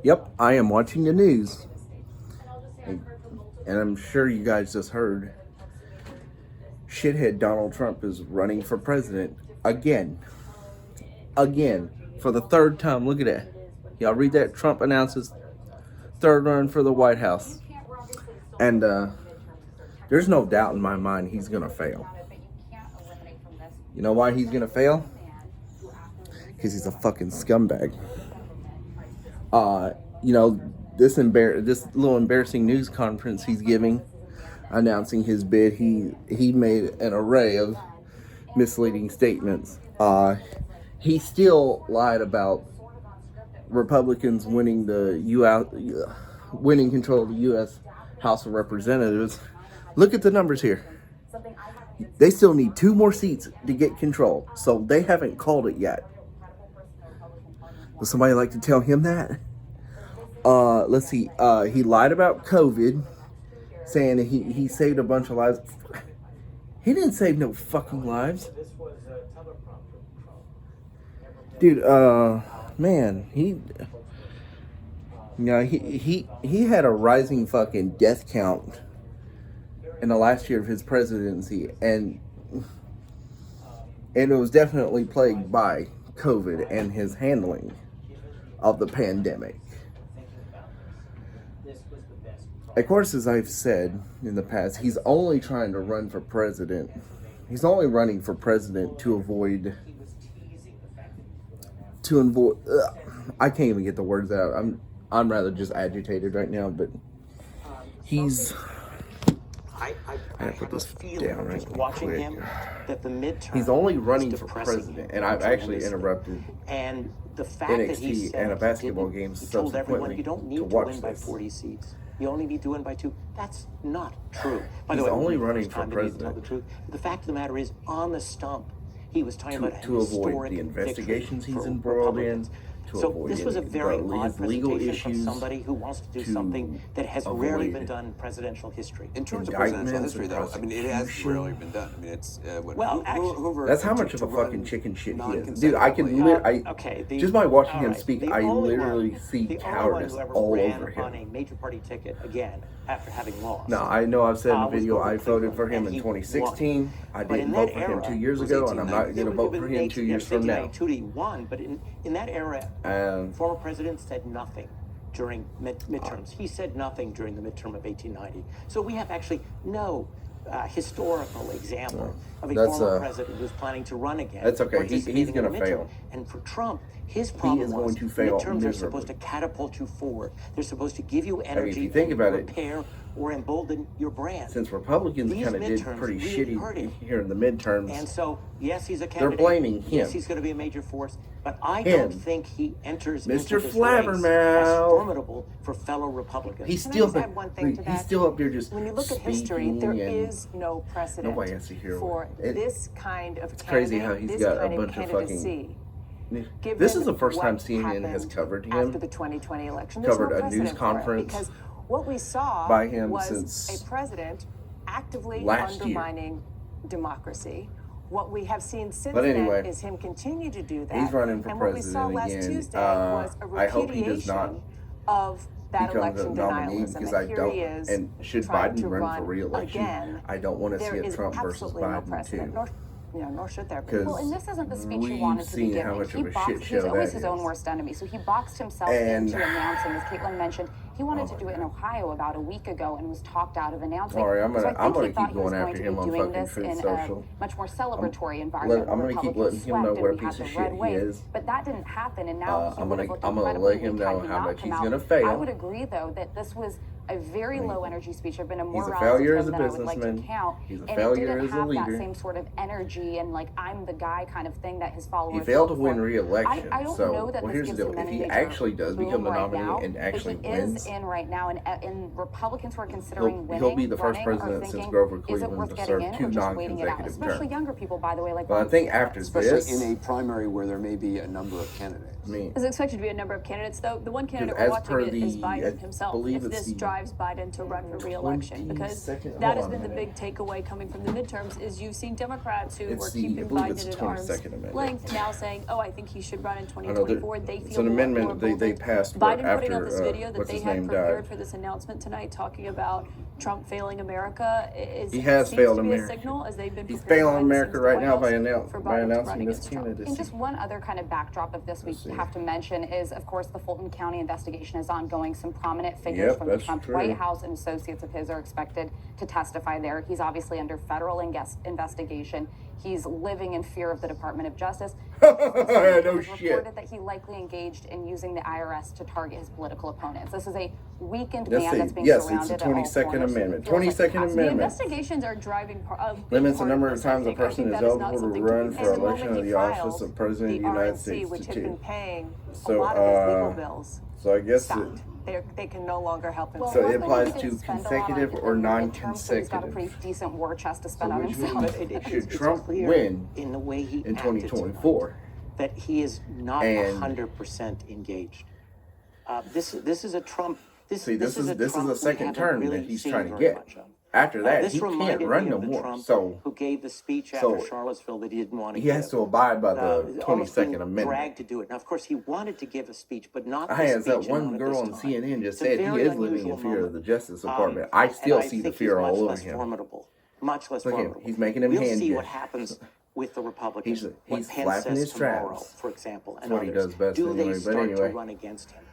Yep, I am watching the news. And I'm sure you guys just heard shithead Donald Trump is running for president again. Again. For the third time. Look at that. Y'all read that? Trump announces third run for the White House. And there's no doubt in my mind he's going to fail. You know why he's going to fail? Because he's a fucking scumbag. This little embarrassing news conference he's giving, announcing his bid, he made an array of misleading statements. He still lied about Republicans winning winning control of the U.S. House of Representatives. Look at the numbers here. They still need 2 more seats to get control, so they haven't called it yet. Would somebody like to tell him that? Let's see. He lied about COVID, saying that he saved a bunch of lives. He didn't save no fucking lives. Dude, man, he had a rising fucking death count in the last year of his presidency, and it was definitely plagued by COVID and his handling of the pandemic. Of course, as I've said in the past, he's only trying to run for president. He's only running for president to avoid. I can't even get the words out. I'm rather just agitated right now, but he's. I put this down right watching quick. him that the midterm He's only running for president, and I've actually interrupted and the fact that he NXT said and a basketball he game told everyone subsequently you don't need to to watch win by this. 40 seats. You only need to win by 2. That's not true. By He's the way, only the running first for time that he didn't tell president. the truth. The fact of the matter is, on the stump, he was talking about To avoid the investigations he's embroiled in, so this was a very odd his legal presentation from issues, somebody who wants to do something that has rarely been done in presidential history. In terms of presidential indictments history, and though, I mean, it has prosecution. rarely been done. I mean, it's Well, actually- Hoover. That's how much of to a run fucking chicken shit he is. Dude, I can Okay, just by watching all him right, speak, the I only literally one- see the only one cowardice who ever all ran over on a him. major party ticket again after having lost. Now, I know I've said in the was video Grover I voted for him Cleveland, in and he 2016. won. I But didn't in vote that for him era, 2 years was ago, and I'm not 1890. going to vote for him 2 years from now. 2 he won, but in that era, former presidents said nothing during midterms. He said nothing during the midterm of 1890. So we have actually no historical example of a former president who's planning to run again. That's okay. He's participating in going a to midterm. fail. And for Trump, his problem is going was to fail midterms are miserably. supposed to catapult you forward. They're supposed to give you energy, if you think about it, repair or embolden your brand. Since Republicans These kind of did midterms pretty really hurt shitty him. here in the midterms, And so, yes, he's a they're candidate. blaming him. Yes, he's going to be a major force. But I Him. don't think he enters Mr. into this Flabbermouth. race as formidable for fellow Republicans. he's Can I still just add one thing to he's that? still up there just When you look at history, speaking there and is no precedent nobody has to hear for it. this kind of It's crazy how he's this got a kind bunch of candidacy. fucking. This is the first Given time what CNN has happened covered him. after the 2020 election. There's Covered no a precedent news for it, conference because what we saw by him was since a president actively last year. undermining democracy. What we have seen since But anyway, then is him continue to do that. he's running for and what we saw president last again. Tuesday was a I hope he does not repudiation of that becomes a election nominee denialism. because And I here don't. he is And should trying Biden to run for run re-election, again. I don't want to see There a is Trump versus absolutely no Biden precedent, too. nor should there be. Because Well, and this isn't the speech he we've wanted to seen begin how with. much of a shit show He's always that his own is. worst enemy. So he boxed himself And- into announcing, as Caitlin mentioned, he wanted to my do it in God. Ohio about a week ago and was talked out of announcing. Sorry, I'm So I gonna think he keep thought he was going going after to him be on doing fucking this Truth in Social. a much more celebratory environment I'm where gonna keep Republicans letting him know swept what a and we piece had of the red shit he wave. is. But that didn't happen, and now he I'm would have gonna looked let incredibly him weak know had he how not much come he's out. gonna fail. I would agree, though, that this was a very low energy speech. I've been a more He's a roused failure him as a than I would like to businessman. count. He's a And it failure didn't as a have that leader. same sort of energy and like I'm the guy kind of thing that his followers. He failed to look win for. re-election. I don't So, know that well, this here's gives the deal. him If any he major actually does become boom the right nominee now, and actually but he wins, is in right now, and Republicans who are considering winning, he'll be the first running, president are since thinking, Grover is it Cleveland worth to getting serve in two or just waiting it out? non-consecutive Especially terms. younger people, by the way, like. But I Ron think DeSantis. after especially this, in a primary where there may be a number of candidates. I mean, There's expected to be a number of candidates, though. The one candidate as we're per watching is I Biden himself. believe If it's this the drives Biden to run for re-election, because that has been the big takeaway coming from the midterms is you've seen Democrats who were keeping Biden at arm's length now saying, oh, I think he should run in 2024. They it's feel an more amendment they emboldened. passed Biden after putting out this video that what's they his had name prepared died. for this announcement tonight, talking about Trump failing America, He has seems failed to be a America. signal as they've been He's preparing failing behind the America scenes right at the now White House for by Biden to run announcing this against Trump. candidacy. And just one other kind of backdrop of this we have to mention is, of course, the Fulton County investigation is ongoing. Some prominent figures from the Trump White House and associates of his are expected to testify there. He's obviously under federal investigation. He's living in fear of the Department of Justice. No shit. Reported that he likely engaged in using the IRS to target his political opponents. This is a weakened Yes, man that's being yes, surrounded it's the 22nd Amendment. 22nd The Amendment investigations are driving limits the number of times a person is that is not eligible to something run be for missed. election of the office of President of the United States which to had been two. paying a So, lot of his legal bills. So I guess stopped. They can no longer help him. So it applies to consecutive or non-consecutive. He's got a pretty decent war chest to spend on which himself. means should Trump clear win in the way he in acted 2024, that he is not and 100% engaged. This is a Trump. this is a Trump we second haven't term really that he's seen trying to very get. much of. After that, This he can't reminded run me no of the more. Trump So who gave the speech so after Charlottesville that he didn't want to he give. has to abide by the Almost being 22nd Amendment. dragged to do it. Now, of course, he wanted to give a speech, but not. I as that speech one and not at girl this on time. CNN just It's a said he very is living in unusual fear of moment. the Justice Department. I still and I see the think fear he's all much over less him. formidable. Much less Look at him. formidable. He's making him We'll hand see what gestures. happens with the Republicans. He's what Pence flapping says his tomorrow, traps. for example, and That's what he others. does best Do anyway, they but start anyway. to run against him?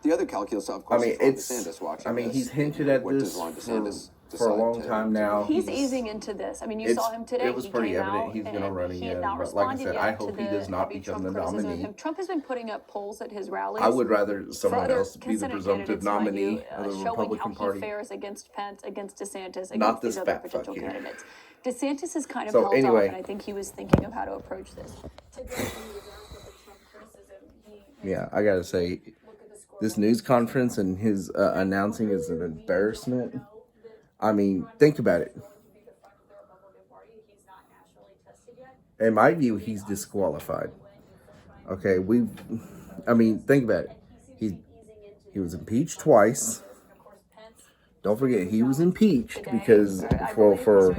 The other calculus, of course, is Ron DeSantis watching this. he's hinted at What this does Ron DeSantis for a decide long to- time now. He's easing into this. I mean, you saw him today. It was He pretty came evident out he's going to and run he again. had not But like I responded said, yet I to hope he the does not heavy become Trump the criticism of nominee. him. Trump has been putting up polls at his rallies. I would rather for someone other else be the Senate presumptive candidates, mind nominee you, of the showing Republican how Party. he fares against Pence, against DeSantis, Not against this these other fat fuck potential here. candidates. DeSantis is kind of So held anyway. off, and I think he was thinking of how to approach this. Yeah, I got to say, this news conference and his announcing is an embarrassment. I mean, think about it. In my view, he's disqualified. Okay, think about it. He was impeached twice. Don't forget, he was impeached because for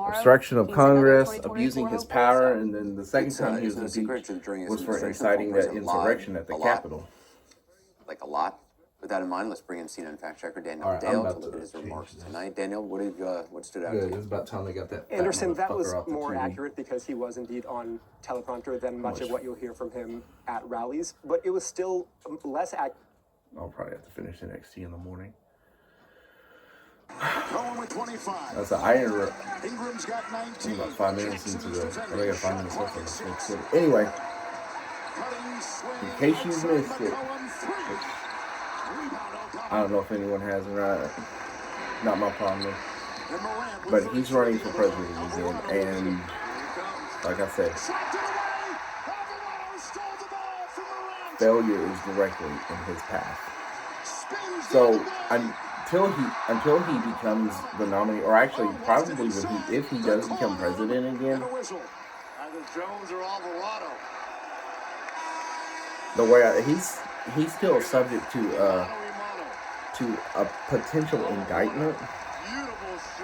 obstruction of Congress, abusing his power, and then the second time he was impeached was for inciting that insurrection at the Capitol. Like a lot. With that in mind, let's bring in CNN fact checker Daniel All right, I'm Dale about to look to at his change remarks this. tonight. Daniel, what stood out to Good. you? It's about time they got that. fat Anderson, that was motherfucker off the more TV. accurate because he was indeed on teleprompter than much of what you'll hear from him at rallies, but it was still less accurate. I'll probably have to finish NXT in the morning. Going with 25. That's I interrupt. Ingram's got 19. About 5 minutes into the. I got 5 minutes left on this next quarter. Anyway, in case you missed it, I don't know if anyone has or not. Not my problem. But he's running for president again, and like I said, failure is directly in his path. So until he becomes the nominee, or actually probably if he does become president again, the way he's still subject to a potential indictment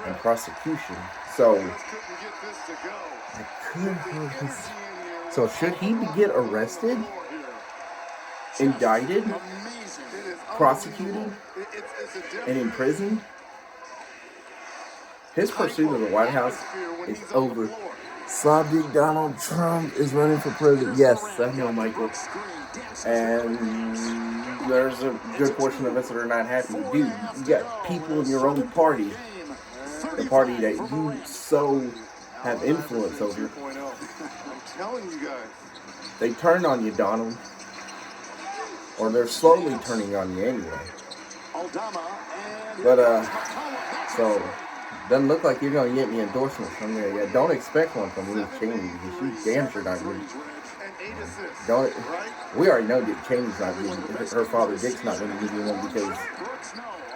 and prosecution. So I could hurt his. So should he get arrested, indicted, prosecuted, and imprisoned, his pursuit of the White House is over. Slob Dick Donald Trump is running for president. Yes, I know, Michael. And there's a good portion of us that are not happy. Dude, you got people in your own party, the party that you so have influence over. I'm telling you guys. They turn on you, Donald. Or they're slowly turning on you anyway. But, so, doesn't look like you're going to get any endorsements from there yet. Don't expect one from Liz Cheney because she's damn sure not going to. We already know Dick Cheney's not giving, her father Dick's not going to give you one because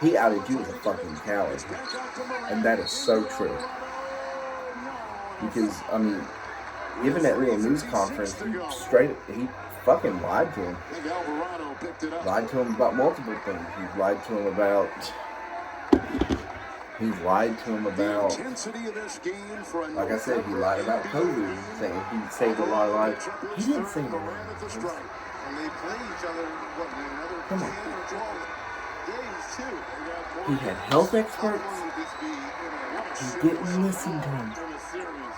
he outed you as a fucking coward. And that is so true. Because, I mean, given that little news conference, he fucking lied to him. I think Alvarado picked it up. Lied to him about multiple things. He's lied to him about. He's lied to him about. Intensity of this game for Like I said, he lied about COVID, saying he saved a lot of lives. He didn't save a lot of lives. And they play each other, what, another Come 10 on. or 12 days, too. They got more He had health experts. How long would this be in a He series? didn't listen to him. In a series.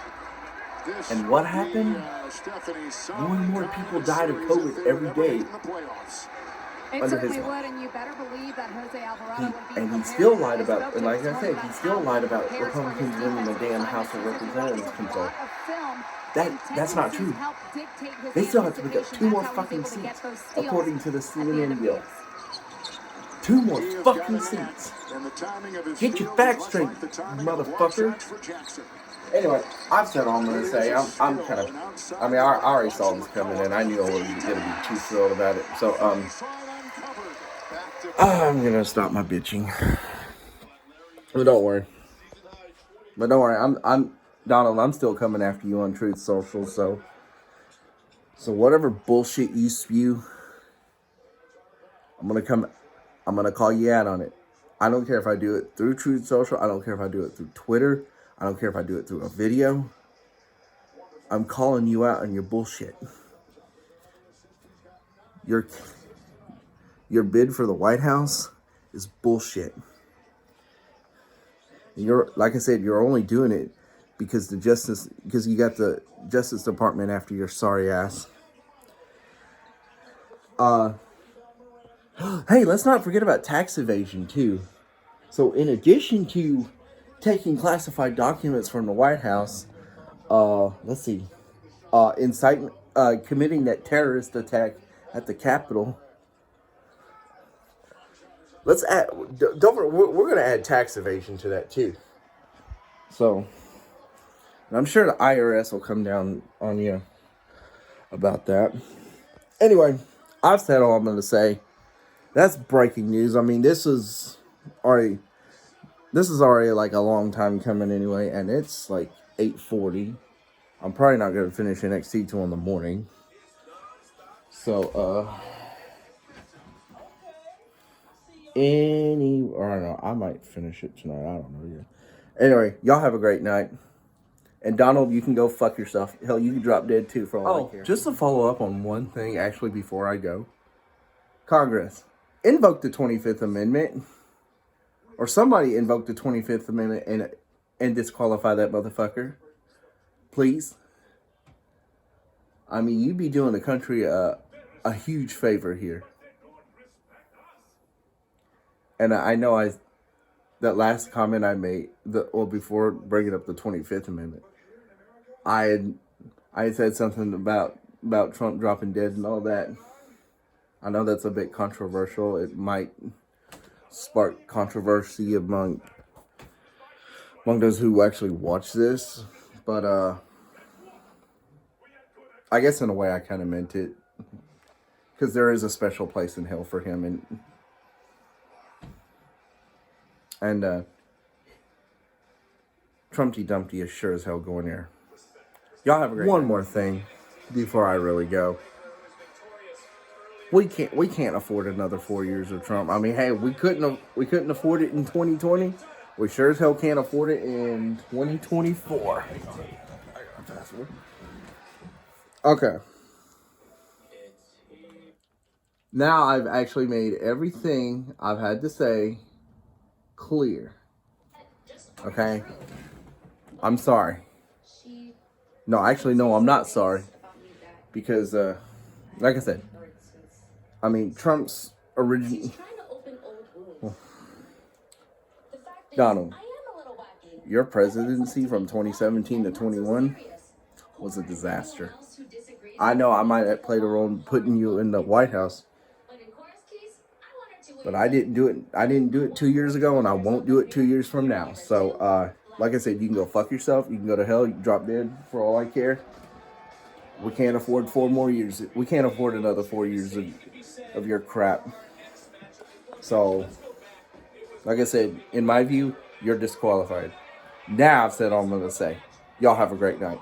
This And what would be, happened? Stephanie's More and more son people in died of series if COVID they every ever meet day. in the playoffs. It Under certainly his- would, and you better believe that Jose Alvarado would be And he prepared still for lied this. about, and like I said, he still lied about Prepares for his Republicans winning the defensive damn House of assignments. Representatives There's a control. lot of film That's not true. help dictate his They still have to pick up anticipation. 2 more That's how he's fucking able to get seats, those steals according to the at the end CNN of bill. games. 2 more He has fucking got a knack, seats. and the timing of his Get your field facts is much straight, like the timing of block motherfucker. shots for Jackson. Anyway, I've said all I'm going to say. I'm kind of, I mean, I already saw this coming, and I knew I wasn't going to be too thrilled about it. So, I'm going to stop my bitching. But don't worry. I'm Donald, I'm still coming after you on Truth Social, so whatever bullshit you spew, I'm going to call you out on it. I don't care if I do it through Truth Social. I don't care if I do it through Twitter. I don't care if I do it through a video. I'm calling you out on your bullshit. Your bid for the White House is bullshit. Like I said, you're only doing it because you got the Justice Department after your sorry ass. Hey, let's not forget about tax evasion too. So in addition to taking classified documents from the White House, inciting, committing that terrorist attack at the Capitol. Let's add. We're going to add tax evasion to that too. So, and I'm sure the IRS will come down on you about that. Anyway, I've said all I'm going to say. That's breaking news. I mean, this is already like a long time coming anyway, and it's like 8:40. I'm probably not going to finish NXT till in the morning. So, I don't know, I might finish it tonight. I don't know yet. Anyway, y'all have a great night. And Donald, you can go fuck yourself. Hell, you can drop dead too for all I care. Just to follow up on one thing, actually, before I go. Congress, invoke the 25th Amendment. Or somebody invoke the 25th Amendment and disqualify that motherfucker. Please. I mean, you'd be doing the country a huge favor here. And I know that last comment I made, before bringing up the 25th Amendment, I had said something about Trump dropping dead and all that. I know that's a bit controversial. It might spark controversy among those who actually watch this, but I guess in a way I kind of meant it, because there is a special place in hell for him, and Trumpty Dumpty is sure as hell going there. Y'all have a great night. One more thing before I really go. We can't afford another 4 years of Trump. I mean, hey, we couldn't afford it in 2020. We sure as hell can't afford it in 2024. Okay. Now I've actually made everything I've had to say clear. Okay? I'm sorry. No, actually, no, I'm not sorry. Because, like I said, I mean, Trump's original... Donald, your presidency from 2017 to 21 was a disaster. I know I might have played a role in putting you in the White House, but I didn't do it. I didn't do it 2 years ago, and I won't do it 2 years from now. So, like I said, you can go fuck yourself. You can go to hell. You can drop dead for all I care. We can't afford 4 more years. We can't afford another 4 years of your crap. So, like I said, in my view, you're disqualified. Now I've said all I'm going to say. Y'all have a great night.